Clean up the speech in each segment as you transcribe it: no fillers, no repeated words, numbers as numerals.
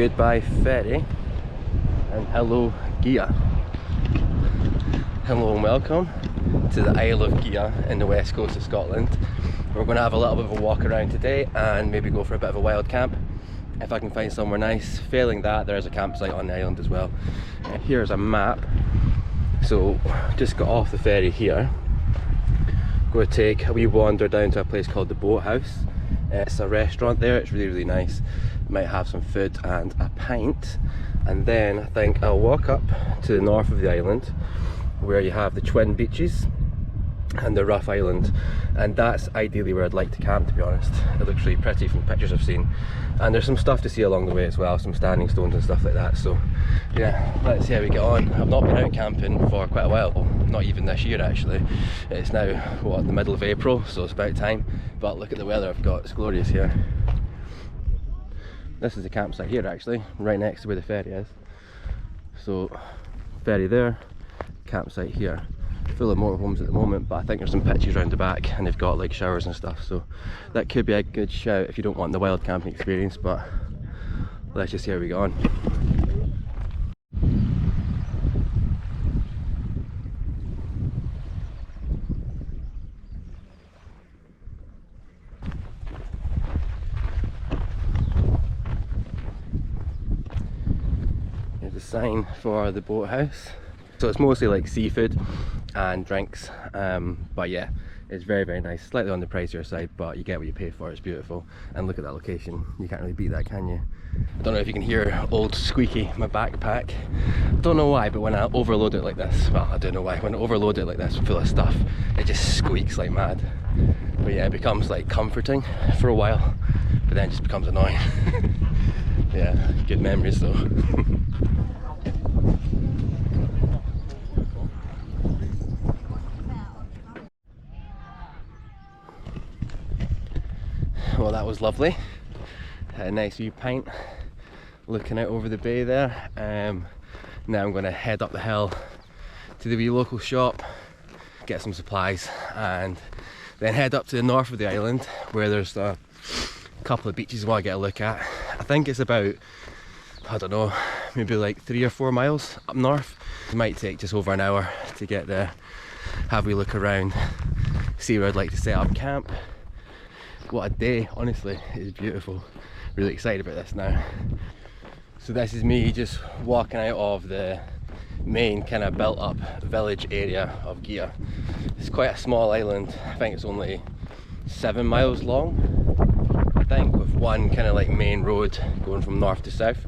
goodbye ferry, and hello Gigha. Hello and welcome to the Isle of Gigha in the west coast of Scotland. We're going to have a little bit of a walk around today and maybe go for a bit of a wild camp if I can find somewhere nice. Failing that, there is a campsite on the island as well. Here's a map. So just got off the ferry here. Going to take a wee wander down to a place called the Boathouse. It's a restaurant there, it's really nice. Might have some food and a pint, and then I think I'll walk up to the north of the island where you have the Twin Beaches and the Rough Island, and that's ideally where I'd like to camp, to be honest. It looks really pretty from pictures I've seen, and there's some stuff to see along the way as well, some standing stones and stuff like that. So yeah, let's see how we get on. I've not been out camping for quite a while, not even this year actually. It's now, what, the middle of April, so it's about time. But look at the weather I've got, it's glorious here. This is the campsite here actually, right next to where the ferry is. So ferry there, campsite here. Full of motorhomes at the moment, but I think there's some pitches around the back and they've got like showers and stuff, so that could be a good shout if you don't want the wild camping experience. But let's just see how we go on. Here's a sign for the Boathouse. So it's mostly like seafood and drinks, but yeah, it's very nice. Slightly on the pricier side, but you get what you pay for. It's beautiful, and look at that location. You can't really beat that, can you? I don't know if you can hear old Squeaky, my backpack. Don't know why, but when I overload it like this, well, I don't know why, when I overload it like this full of stuff, it just squeaks like mad. But yeah, it becomes like comforting for a while, but then it just becomes annoying. Yeah, good memories though. Well, that was lovely. Had a nice wee pint looking out over the bay there. Now I'm going to head up the hill to the wee local shop, get some supplies, and then head up to the north of the island where there's a couple of beaches I want to get a look at. I think it's about, I don't know, maybe like 3 or 4 miles up north. It might take just over an hour to get there, have a wee look around, see where I'd like to set up camp. What a day, honestly, it's beautiful. Really excited about this now. So this is me just walking out of the main kind of built up village area of Gigha. It's quite a small island. I think it's only 7 miles long, I think, with one kind of like main road going from north to south.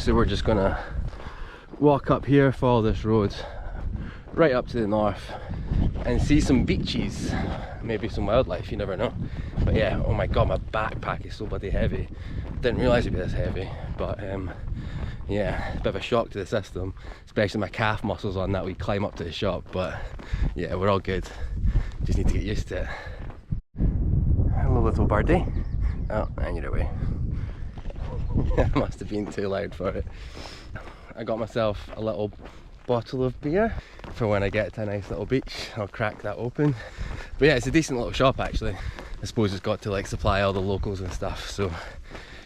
So we're just gonna walk up here, follow this road right up to the north and see some beaches, maybe some wildlife, you never know. But yeah, oh my god, my backpack is so bloody heavy. Didn't realise it'd be this heavy, but yeah, a bit of a shock to the system, especially my calf muscles on that we climb up to the shop. But yeah, we're all good, just need to get used to it. Hello little birdie. Oh, and you're away. Must have been too loud for it. I got myself a little bottle of beer for when I get to a nice little beach. I'll crack that open. But yeah, it's a decent little shop actually. I suppose it's got to like supply all the locals and stuff, so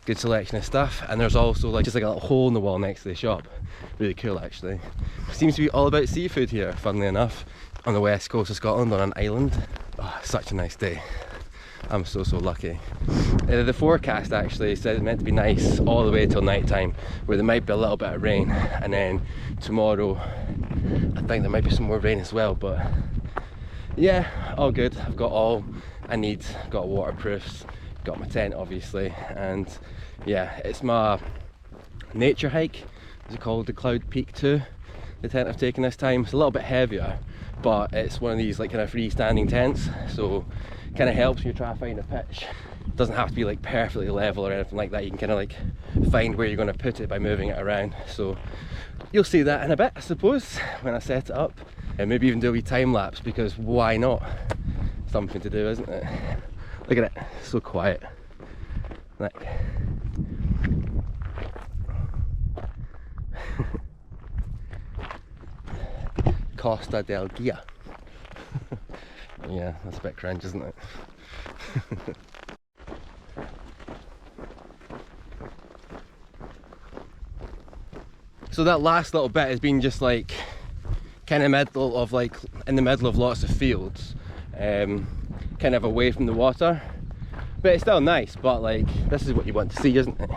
good selection of stuff. And there's also like just like a little hole in the wall next to the shop. Really cool actually. Seems to be all about seafood here, funnily enough, on the west coast of Scotland on an island. Oh, such a nice day. I'm so lucky. The forecast actually said it's meant to be nice all the way till night time, where there might be a little bit of rain, and then tomorrow I think there might be some more rain as well. But yeah, all good. I've got all I need, got waterproofs, got my tent obviously, and yeah, it's my nature hike. It's called the Cloud Peak 2, the tent I've taken this time. It's a little bit heavier, but it's one of these like kind of freestanding tents, so kind of helps when you try to find a pitch. It doesn't have to be like perfectly level or anything like that. You can kind of like find where you're going to put it by moving it around. So you'll see that in a bit, I suppose, when I set it up, and maybe even do a wee time lapse, because why not? Something to do, isn't it? Look at it, so quiet. Like Costa del Gigha. Yeah, that's a bit cringe, isn't it? So that last little bit has been just like kind of middle of like in the middle of lots of fields, kind of away from the water, but it's still nice. But like, this is what you want to see, isn't it?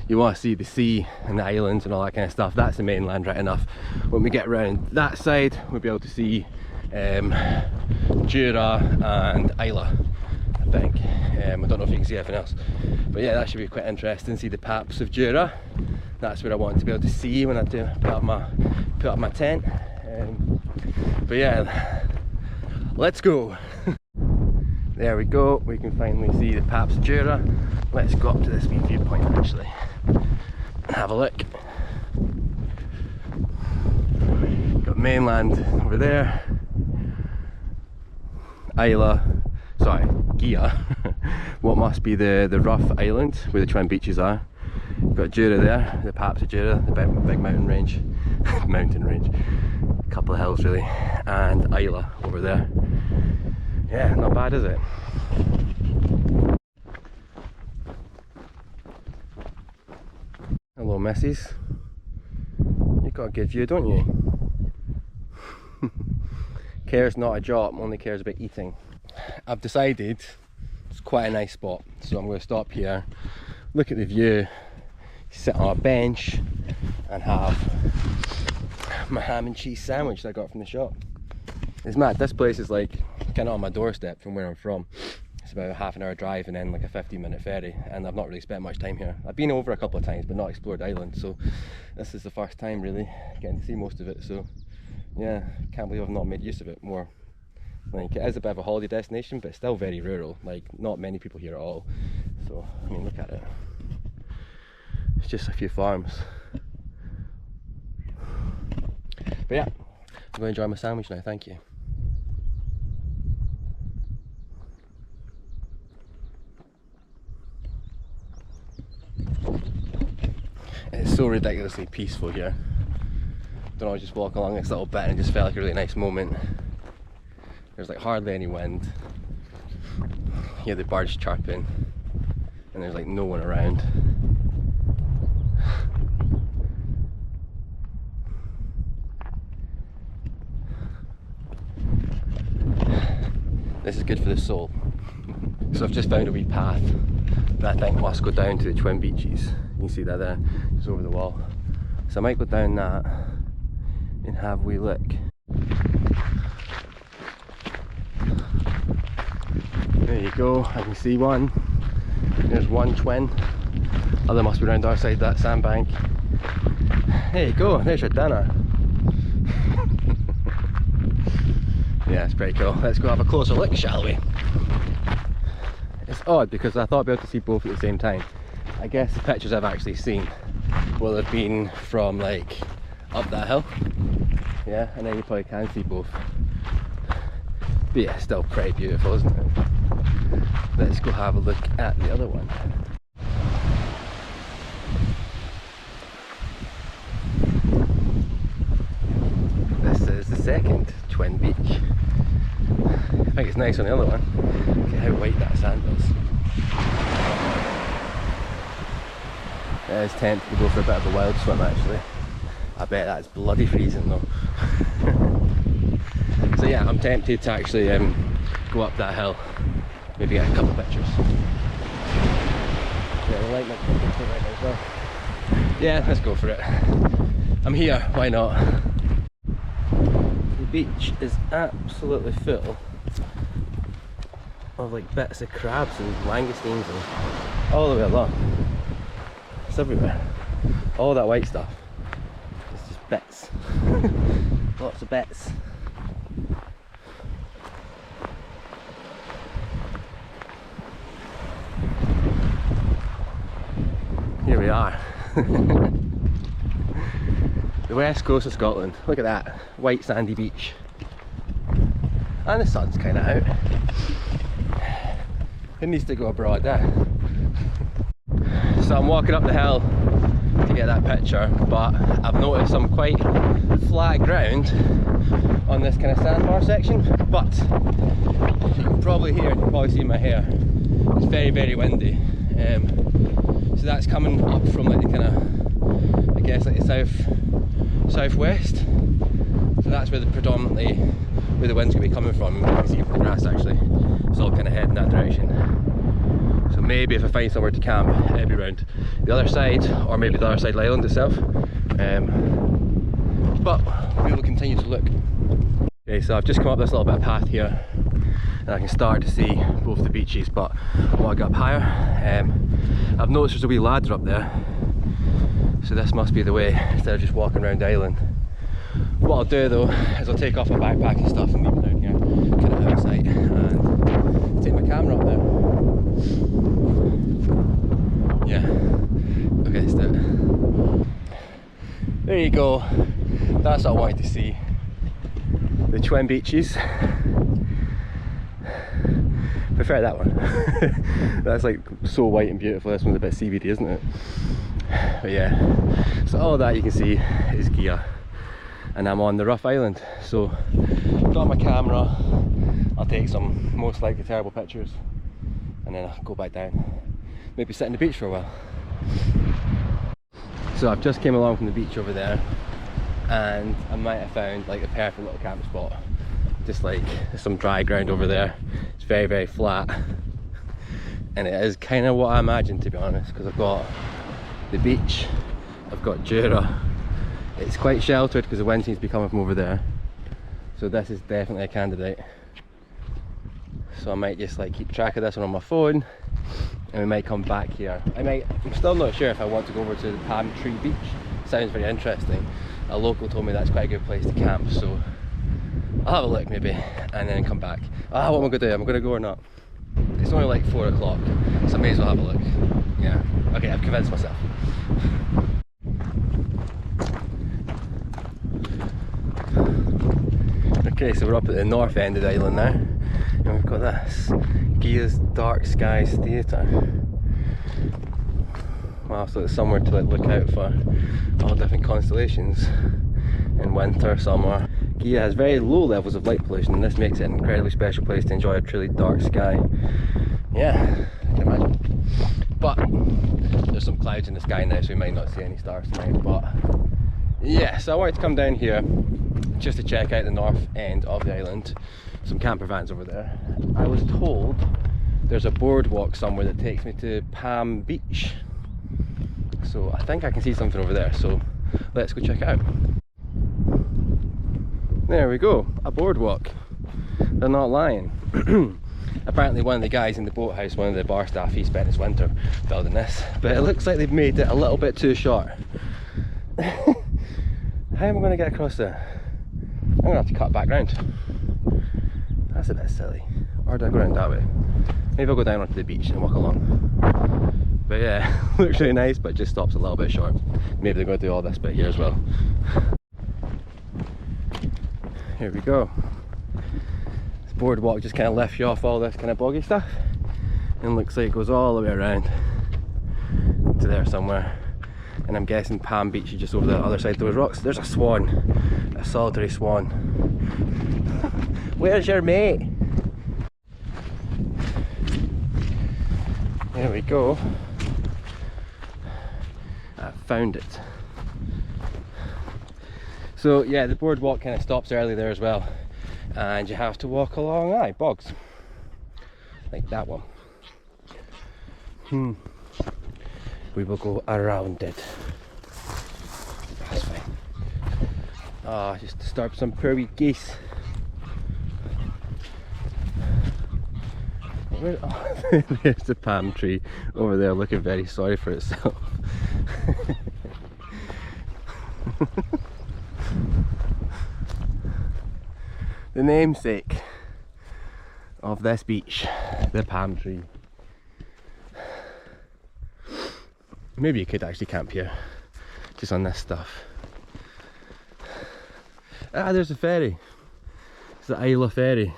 You want to see the sea and the islands and all that kind of stuff. That's the mainland right enough. When we get around that side, we'll be able to see Gigha and Isla, I think. I don't know if you can see anything else, but yeah, that should be quite interesting. See the paps of Gigha. That's what I want to be able to see when I do put up my tent. But yeah, let's go. There we go, we can finally see the paps of Gigha. Let's go up to this wee viewpoint actually and have a look. Got mainland over there, Gigha, what must be the rough island where the twin beaches are. Got Gigha there, the paps of Gigha, the big mountain range, couple of hills really, and Isla over there. Yeah, not bad, is it? Hello, missus. You've got a good view, don't you? Cares not a jot, only cares about eating. I've decided it's quite a nice spot, so I'm going to stop here, look at the view, sit on a bench and have my ham and cheese sandwich that I got from the shop. It's mad, this place is like kind of on my doorstep from where I'm from. It's about a half an hour drive and then like a 15-minute ferry, and I've not really spent much time here. I've been over a couple of times but not explored the island, so this is the first time really getting to see most of it. So yeah, can't believe I've not made use of it more. Like, it is a bit of a holiday destination, but it's still very rural, like not many people here at all. So I mean, look at it, it's just a few farms. But yeah, I'm going to enjoy my sandwich now, thank you. It's so ridiculously peaceful here. Don't know, I just walk along this little bit and it just felt like a really nice moment. There's like hardly any wind. You hear the birds chirping and there's like no one around. This is good for the soul. So I've just found a wee path that I think must go down to the twin beaches. You can see that there, just over the wall. So I might go down that and have a wee look. There you go, I can see one. There's one twin. Other must be around our side of that sandbank. There you go, there's your dinner. Yeah, it's pretty cool. Let's go have a closer look, shall we? It's odd because I thought I'd be able to see both at the same time. I guess the pictures I've actually seen will have been from like up that hill. Yeah, and then you probably can see both. But yeah, still pretty beautiful, isn't it? Let's go have a look at the other one. This is the second twin beach. I think it's nice on the other one. Look at how white that sand is. It is tempting to go for a bit of a wild swim actually. I bet that's bloody freezing though. So yeah, I'm tempted to actually go up that hill, maybe get a couple of pictures. Yeah, I like my picture right now as well. Yeah, let's go for it. I'm here, why not? The beach is absolutely full of like bits of crabs and langoustines and all the way along. It's everywhere. All that white stuff. It's just bits. Lots of bits. Here we are. The west coast of Scotland. Look at that. White sandy beach. And the sun's kind of out. It needs to go abroad there. So I'm walking up the hill to get that picture, but I've noticed some quite flat ground on this kind of sandbar section, but you can probably hear, you can probably see my hair, it's very, very windy. So that's coming up from like the kind of guess like the southwest. So that's where predominantly where the wind's going to be coming from. You can see from the grass actually, it's all kind of heading that direction. So maybe if I find somewhere to camp, it'll be around the other side, or maybe the other side of the island itself. But we will continue to look. Okay, so I've just come up this little bit of path here, and I can start to see both the beaches, but I want to get up higher. I've noticed there's a wee ladder up there, so this must be the way, instead of just walking around the island. What I'll do though, is I'll take off my backpack and stuff and leave it down here, kind of outside, and take my camera up there. Yeah, okay, let's do it. There you go, that's what I wanted to see. The twin beaches. Prefer that one. That's like so white and beautiful. This one's a bit CBD, isn't it? But yeah, so all that you can see is Gigha, and I'm on the rough island. So got my camera, I'll take some most likely terrible pictures, and then I'll go back down, maybe sit on the beach for a while. So I've just came along from the beach over there, and I might have found like a perfect little camp spot. Just like there's some dry ground over there. It's very, very flat, and it is kind of what I imagined, to be honest, because I've got the beach, I've got Gigha. It's quite sheltered because the wind seems to be coming from over there, so this is definitely a candidate. So I might just like keep track of this one on my phone, and we might come back here. I'm still not sure if I want to go over to the Palm Tree Beach. Sounds very interesting. A local told me that's quite a good place to camp, so I'll have a look maybe, and then come back. What am I going to do? Am I going to go or not? It's only like 4 o'clock, so I may as well have a look. Yeah, okay, I've convinced myself. Okay, so we're up at the north end of the island now, and we've got this Gigha's Dark Skies Theatre. Wow, so it's somewhere to like look out for all different constellations in winter, summer. Gigha has very low levels of light pollution, and this makes it an incredibly special place to enjoy a truly dark sky. Yeah, I can imagine. But there's some clouds in the sky now, so we might not see any stars tonight. But yeah, so I wanted to come down here just to check out the north end of the island. Some camper vans over there. I was told there's a boardwalk somewhere that takes me to Palm Beach. So I think I can see something over there, so let's go check it out. There we go, a boardwalk. They're not lying. Apparently one of the guys in the boathouse, one of the bar staff, he spent his winter building this, but it looks like they've made it a little bit too short. How am I going to get across there? I'm going to have to cut back round. That's a bit silly. Or do I go around that way? Maybe I'll go down onto the beach and walk along. But yeah, looks really nice, but it just stops a little bit short. Maybe they're going to do all this bit here as well. Here we go. This boardwalk just kind of lifts you off all this kind of boggy stuff, and looks like it goes all the way around to there somewhere. And I'm guessing Palm Beach is just over the other side of those rocks. There's a swan, a solitary swan. Where's your mate? There we go. I found it. So yeah, the boardwalk kind of stops early there as well, and you have to walk along bogs like that one. We will go around it. That's fine. Ah, just disturbed some poor wee geese. There's the palm tree over there looking very sorry for itself. The namesake of this beach, the palm tree. Maybe you could actually camp here, just on this stuff. Ah, there's a ferry. It's the Isla ferry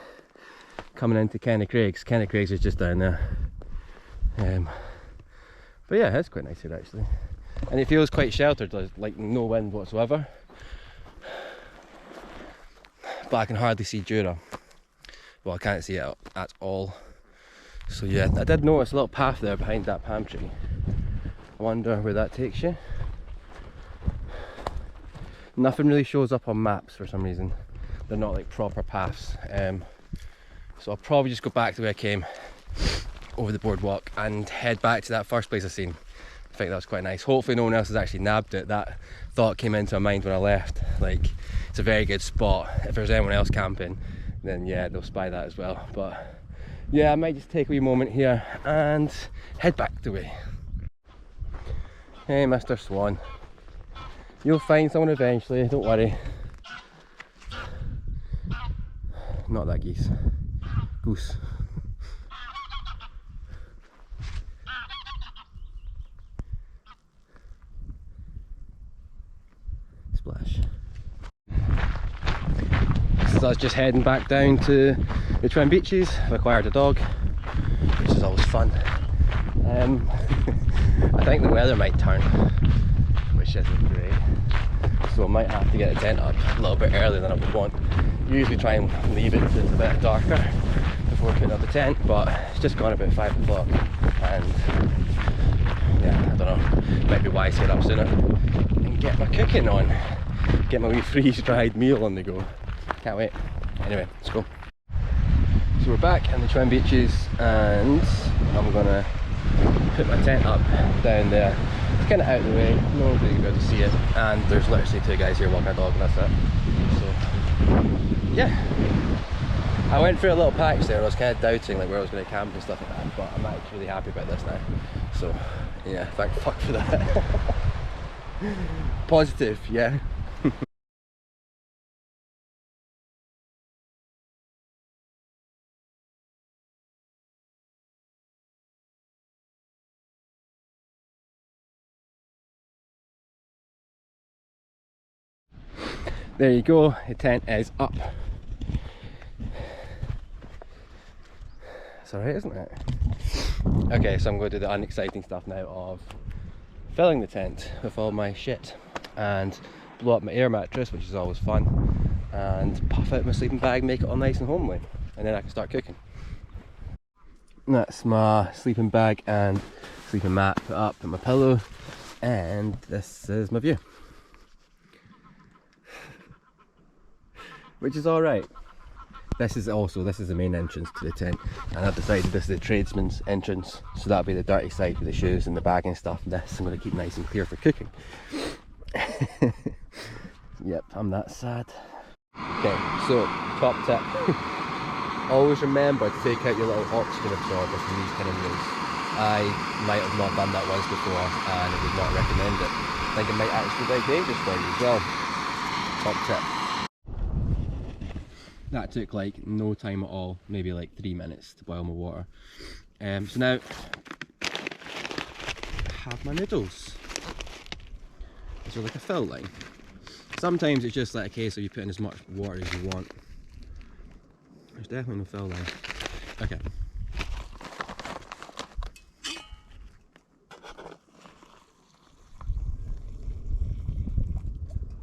coming into Kenny Craig's. Kenny Craig's is just down there. But yeah, it's quite nice here actually. And it feels quite sheltered, like no wind whatsoever. But I can hardly see Gigha. Well, I can't see it at all. So yeah, I did notice a little path there behind that palm tree. I wonder where that takes you. Nothing really shows up on maps for some reason. They're not like proper paths. So I'll probably just go back the way I came, over the boardwalk, and head back to that first place I seen. I think that was quite nice. Hopefully no one else has actually nabbed it. That thought came into my mind when I left. Like, it's a very good spot. If there's anyone else camping, then yeah, they'll spy that as well. But yeah, I might just take a wee moment here and head back the way. Hey, Mr. Swan. You'll find someone eventually, don't worry. Not that geese. Goose. Splash. So I was just heading back down to the Twin Beaches. I've acquired a dog, which is always fun. I think the weather might turn, which isn't great. So I might have to get the tent up a little bit earlier than I would want. Usually try and leave it till it's a bit darker before putting up the tent, but it's just gone about 5 o'clock, and yeah, I don't know, might be wise to get up sooner and get my cooking on, get my wee freeze-dried meal on the go. Can't wait. Anyway, let's go. So we're back in the Twin Beaches, and I'm gonna put my tent up down there. It's kind of out of the way, no one's really going to be able to see it, and there's literally 2 guys here walking a dog, and that's it. So yeah, I went through a little patch there. I was kind of doubting like where I was going to camp and stuff like that, but I'm actually really happy about this now. So yeah, thank fuck for that. Positive, yeah. There you go, the tent is up. It's alright, isn't it? Okay, so I'm going to do the unexciting stuff now of filling the tent with all my shit and blow up my air mattress, which is always fun, and puff out my sleeping bag, make it all nice and homely, and then I can start cooking. And that's my sleeping bag and sleeping mat put up and my pillow, and this is my view. Which is alright. This is the main entrance to the tent, and I've decided this is the tradesman's entrance, so that'll be the dirty side with the shoes and the bag and stuff. This I'm going to keep nice and clear for cooking. Yep, I'm that sad. Okay, so top tip. Always remember to take out your little oxygen absorber from these kind of meals. I might have not done that once before, and I would not recommend it. I think it might actually be very dangerous for you as well. Top tip. That took like no time at all, maybe like 3 minutes to boil my water. So now I have my noodles. Is there like a fill line? Sometimes it's just like a case of you put in as much water as you want. There's definitely no fill line. Okay.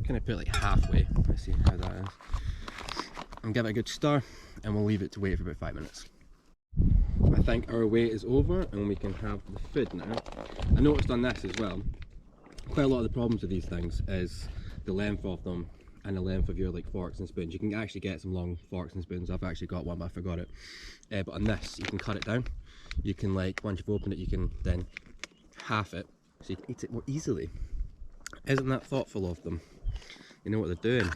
Kind of put it like halfway. Let's see how that is. And give it a good stir, and we'll leave it to wait for about 5 minutes. I think our wait is over and we can have the food now. I noticed on this as well, quite a lot of the problems with these things is the length of them and the length of your like forks and spoons. You can actually get some long forks and spoons. I've actually got one but I forgot it. But on this you can cut it down. You can like, once you've opened it, you can then half it so you can eat it more easily. Isn't that thoughtful of them? You know what they're doing.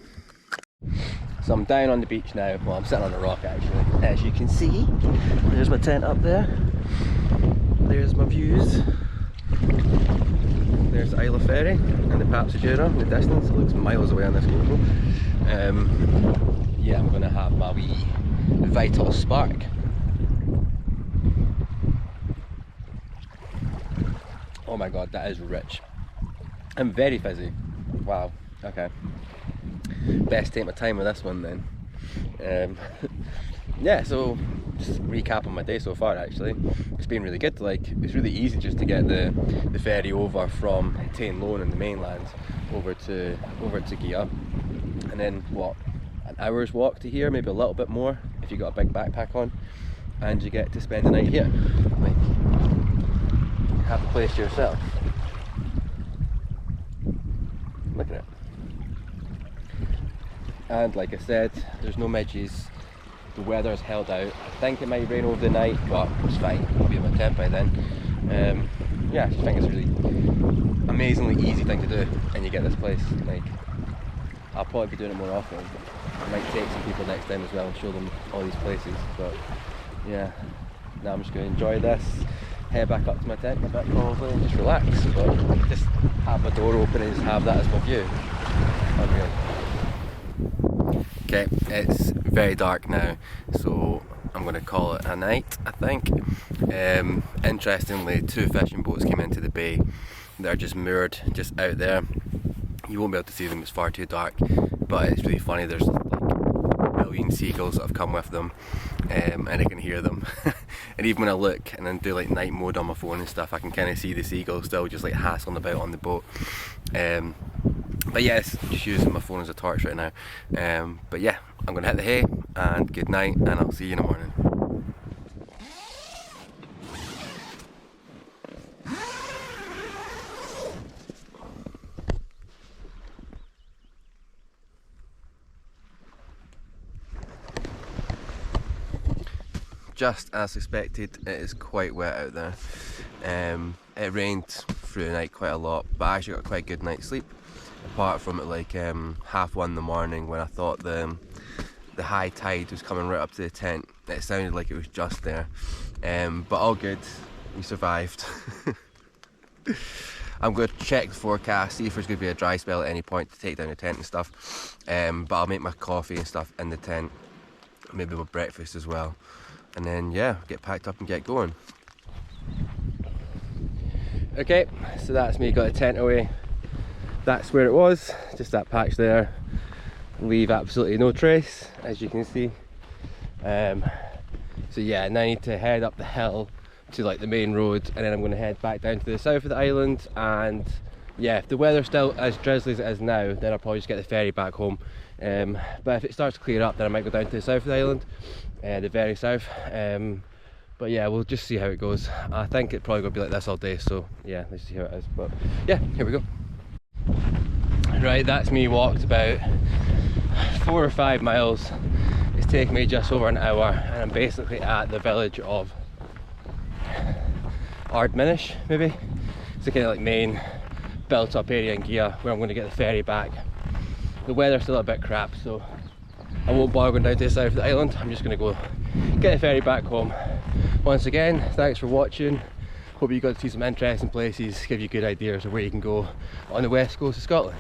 So I'm down on the beach now. Well, I'm sitting on a rock actually. As you can see, there's my tent up there. There's my views. There's the Isle of Ferry and the Papsajura in the distance. It looks miles away on this GoPro. Yeah, I'm gonna have my wee Vital Spark. Oh my god, that is rich. And very fizzy. Wow, okay. Best take my time with this one then. Yeah, so just recap on my day so far actually. It's been really good. Like, it's really easy just to get the ferry over from Tain Lone in the mainland over to Gigha, and then what, an hour's walk to here, maybe a little bit more if you got a big backpack on, and you get to spend the night here. Like, you have the place to yourself. Look at it. and like I said, there's no midges. The weather's held out. I think it might rain over the night, but it's fine. I'll be in my tent by then. Yeah, I just think it's a really amazingly easy thing to do, and you get this place. Like, I'll probably be doing it more often. I might take some people next time as well and show them all these places. But yeah, now I'm just going to enjoy this, head back up to my tent in a bit probably, and just relax. But just have my door open and just have that as my view. Unreal. Okay, it's very dark now, so I'm going to call it a night, I think. Interestingly, 2 fishing boats came into the bay. They're just moored just out there. You won't be able to see them, it's far too dark, but it's really funny. There's like a million seagulls that have come with them, and I can hear them. And even when I look and then do like night mode on my phone and stuff, I can kind of see the seagulls still just like hassling about on the boat. But yes, just using my phone as a torch right now. But yeah, I'm going to hit the hay, and good night, and I'll see you in the morning. Just as expected, it is quite wet out there. It rained through the night quite a lot, but I actually got quite a good night's sleep. Apart from at like 1:30 in the morning, when I thought the high tide was coming right up to the tent. It sounded like it was just there, but all good. We survived. I'm going to check the forecast, see if there's going to be a dry spell at any point to take down the tent and stuff. But I'll make my coffee and stuff in the tent, maybe my breakfast as well. And then yeah, get packed up and get going. Okay, so that's me, got the tent away. That's where it was, just that patch there. Leave absolutely no trace, as you can see. So yeah, now I need to head up the hill to like the main road, and then I'm going to head back down to the south of the island. And yeah, if the weather's still as drizzly as it is now, then I'll probably just get the ferry back home. But if it starts to clear up, then I might go down to the south of the island, the very south. But yeah, we'll just see how it goes. I think it's probably going to be like this all day, so yeah, let's see how it is. But yeah, here we go. Right, that's me walked about 4 or 5 miles. It's taken me just over an hour, and I'm basically at the village of Ardminish, maybe. It's the kind of like main built up area in Gigha where I'm going to get the ferry back. The weather's still a bit crap, so I won't bother going down to the south of the island. I'm just going to go get the ferry back home. Once again, thanks for watching. Hope you got to see some interesting places, give you good ideas of where you can go on the west coast of Scotland.